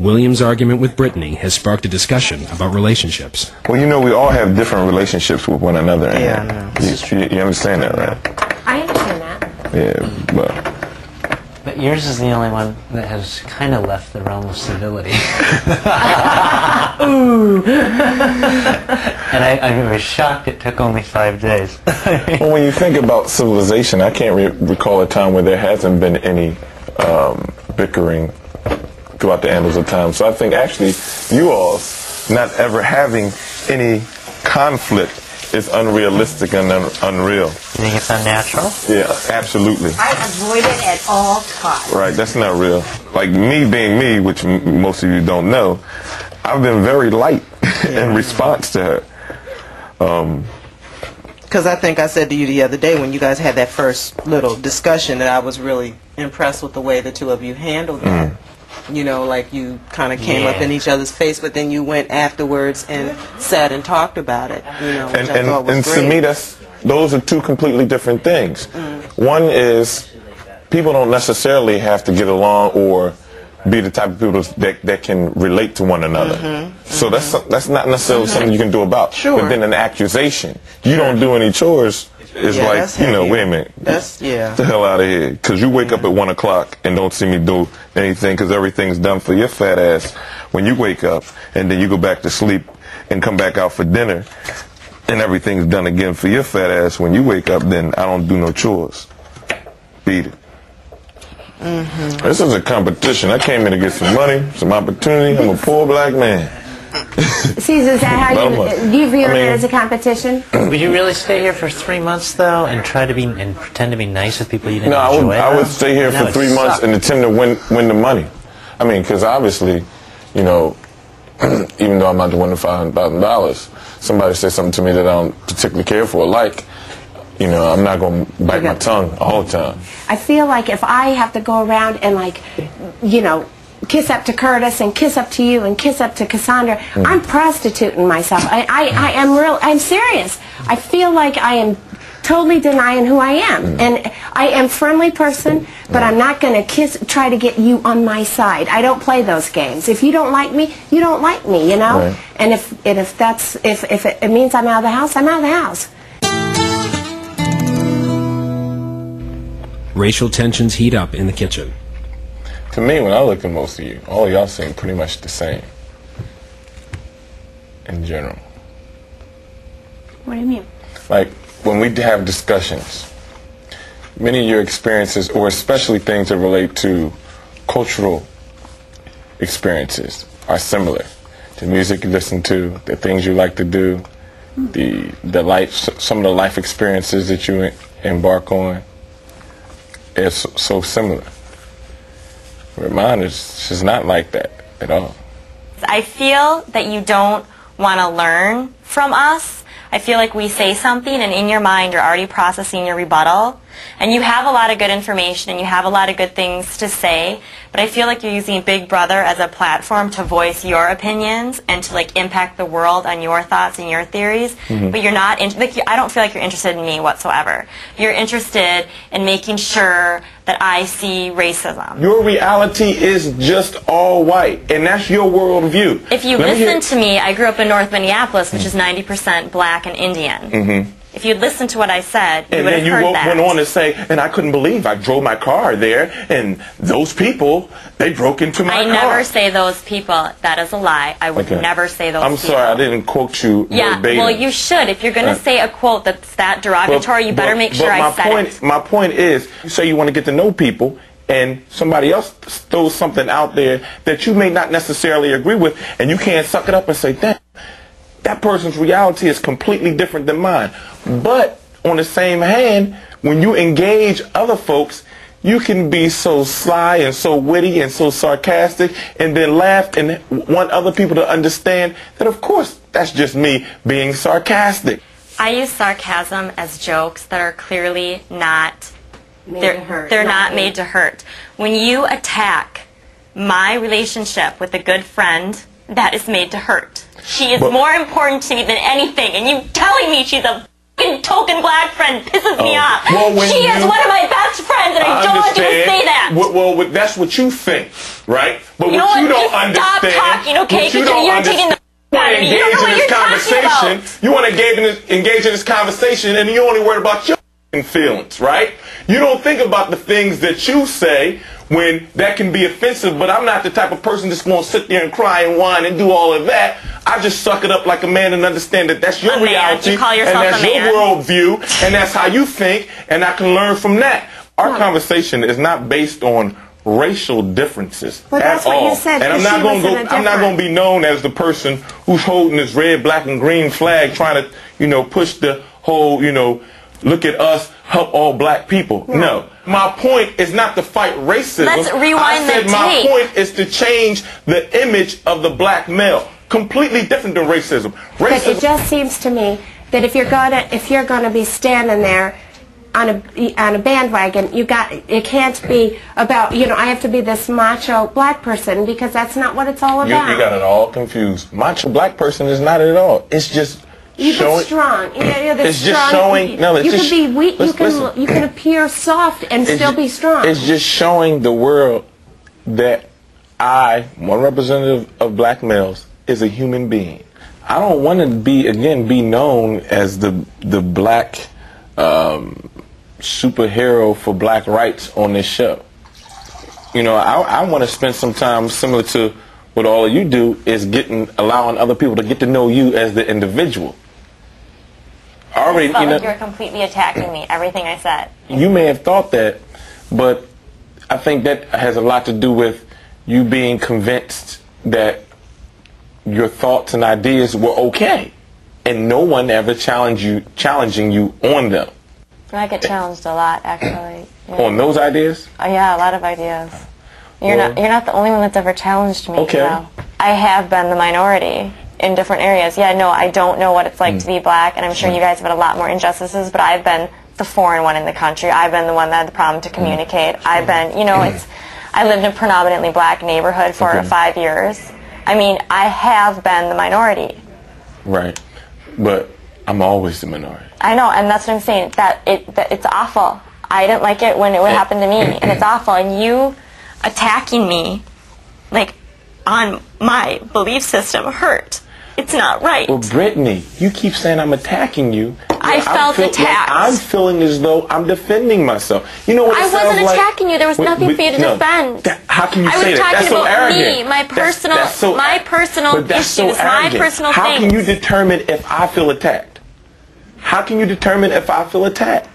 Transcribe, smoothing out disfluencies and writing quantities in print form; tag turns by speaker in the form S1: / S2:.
S1: William's argument with Brittany has sparked a discussion about relationships.
S2: Well, you know, we all have different relationships with one another.
S3: Yeah, I know.
S2: You understand that, right?
S4: I understand that.
S2: Yeah,
S3: But yours is the only one that has kind of left the realm of civility.
S4: Ooh.
S3: And I was shocked it took only 5 days.
S2: well, when you think about civilization, I can't recall a time where there hasn't been any bickering throughout the annals of time. So I think actually you all not ever having any conflict is unrealistic and unreal.
S3: You think it's unnatural?
S2: Yeah, absolutely.
S4: I avoid it at all costs.
S2: Right, that's not real. Like me being me, which most of you don't know, I've been very light in response to her.
S5: Because I think I said to you the other day when you guys had that first little discussion that I was really impressed with the way the two of you handled that. You know, like you kind of came up in each other's face, but then you went afterwards and sat and talked about it. You know, which I thought was great.
S2: To me, those are two completely different things. One is people don't necessarily have to get along or be the type of people that can relate to one another. So that's not necessarily something you can do about. But then an accusation, you don't do any chores, is like, you know, wait a minute, get the hell out of here. Because you wake up at 1 o'clock and don't see me do anything because everything's done for your fat ass when you wake up, and then you go back to sleep and come back out for dinner and everything's done again for your fat ass when you wake up, then I don't do no chores. Beat it. This is a competition. I came here to get some money, some opportunity. I'm a poor black man.
S4: Caesar, is that how you view it as a competition?
S3: Would you really stay here for 3 months though, and try to be and pretend to be nice with people you didn't enjoy?
S2: No, I would stay here for 3 months and attempt to win the money. I mean, because obviously, you know, even though I'm not the one to $500,000, somebody says something to me that I don't particularly care for or like, you know, I'm not going to bite my tongue all the time.
S4: I feel like if I have to go around and, like, you know, kiss up to Curtis and kiss up to you and kiss up to Cassandra, I'm prostituting myself. I'm serious. I feel like I am totally denying who I am. And I am a friendly person, but I'm not going to try to get you on my side. I don't play those games. If you don't like me, you don't like me, you know?
S2: Right.
S4: And if it means I'm out of the house, I'm out of the house.
S1: Racial tensions heat up in the kitchen.
S2: To me, when I look at most of you, all of y'all seem pretty much the same in general.
S4: What do you mean?
S2: Like, when we have discussions, many of your experiences, or especially things that relate to cultural experiences, are similar. The music you listen to, the things you like to do, some of the life experiences that you embark on, it's so similar. But mine is just not like that at all.
S6: I feel that you don't want to learn from us. I feel like we say something and in your mind you're already processing your rebuttal. And you have a lot of good information and you have a lot of good things to say, but I feel like you're using Big Brother as a platform to voice your opinions and to like impact the world on your thoughts and your theories. But you're not, I don't feel like you're interested in me whatsoever. You're interested in making sure that I see racism.
S2: Your reality is just all white, and that's your worldview.
S6: If you listen to me, I grew up in North Minneapolis, which is 90% black and Indian. If you'd listened to what I said, you would have heard that.
S2: And then you went on to say, and I couldn't believe I drove my car there, and those people, they broke into my car.
S6: I never say those people. That is a lie. I would never say those people.
S2: I'm sorry, I didn't quote you verbatim.
S6: Well, you should. If you're going to say a quote that's that derogatory, you better make sure I said it.
S2: My point is, you say you want to get to know people, and somebody else throws something out there that you may not necessarily agree with, and you can't suck it up and say, damn, that person's reality is completely different than mine. But on the same hand, when you engage other folks, you can be so sly and so witty and so sarcastic and then laugh and want other people to understand that, of course, that's just me being sarcastic.
S6: I use sarcasm as jokes that are clearly not they're not made to hurt. When you attack my relationship with a good friend, that is made to hurt. She is more important to me than anything, and you telling me she's a fucking token black friend pisses me off. She is one of my best friends, and but I don't want you to say that.
S2: Well, that's what you think, right? But
S6: You know
S2: what you
S6: what?
S2: don't
S6: Just stop
S2: understand.
S6: talking, okay?
S2: What you
S6: Because
S2: don't
S6: you're taking the out of me. You don't know what you're talking about.
S2: You want to engage in this conversation, and you only worried about your feelings, right? You don't think about the things that you say when that can be offensive, but I'm not the type of person that's going to sit there and cry and whine and do all of that. I just suck it up like a man and understand that that's your reality,
S6: You call
S2: and
S6: yourself
S2: that's
S6: a
S2: your
S6: man.
S2: worldview, and that's how you think, and I can learn from that. Our conversation is not based on racial differences
S4: Well, that's
S2: at
S4: what
S2: all.
S4: you said,
S2: And I'm
S4: 'cause
S2: not
S4: she
S2: going
S4: was
S2: to
S4: in
S2: go.
S4: a
S2: I'm not going to
S4: different-
S2: be known as the person who's holding this red, black, and green flag, trying to, push the whole, look at us, help all black people. No. My point is not to fight racism.
S6: Let's rewind
S2: I said
S6: the
S2: my
S6: tape.
S2: point is to change the image of the black male. Completely different than racism.
S4: But it
S2: Racism.
S4: just seems to me that if you're gonna be standing there on a bandwagon, it can't be about I have to be this macho black person, because that's not what it's all
S2: You
S4: about.
S2: got it all confused. Macho black person is not it at all. It's just
S4: You're
S2: showing.
S4: strong. You're the
S2: It's just
S4: strong.
S2: showing. No, it's
S4: you
S2: just,
S4: can be weak.
S2: listen.
S4: You can appear soft and
S2: It's
S4: still
S2: ju-
S4: be strong.
S2: It's just showing the world that I, one representative of black males, is a human being. I don't want to be known as the black superhero for black rights on this show. I want to spend some time similar to what all of you do, is allowing other people to get to know you as the individual. Already,
S6: I felt like you're completely attacking me, everything I said.
S2: you may have thought that, but I think that has a lot to do with you being convinced that your thoughts and ideas were okay, and no one ever challenging you on them.
S6: I get challenged a lot, actually. Yeah.
S2: On those ideas?
S6: Yeah, a lot of ideas. You're
S2: Well-
S6: not the only one that's ever challenged me.
S2: Okay.
S6: I have been the minority in different areas. Yeah, no, I don't know what it's like to be black, and I'm sure you guys have had a lot more injustices, but I've been the foreign one in the country. I've been the one that had the problem to communicate. I've been, I lived in a predominantly black neighborhood for 5 years. I mean, I have been the minority.
S2: Right. But I'm always the minority.
S6: I know, and that's what I'm saying. That it's awful. I didn't like it when it would happen to me, and it's awful. And you attacking me, like, on my belief system hurt. It's not right.
S2: Well, Brittany, you keep saying I'm attacking you.
S6: I felt attacked.
S2: I'm feeling as though I'm defending myself. You know what it
S6: I
S2: sounds
S6: wasn't
S2: like?
S6: attacking you. There was nothing for you to defend.
S2: How can you
S6: I
S2: say
S6: was
S2: that?
S6: talking
S2: That's so
S6: about
S2: arrogant.
S6: me, my personal, my personal
S2: But that's so
S6: issues, my
S2: arrogant.
S6: personal
S2: How
S6: things.
S2: can you determine if I feel attacked? How can you determine if I feel attacked?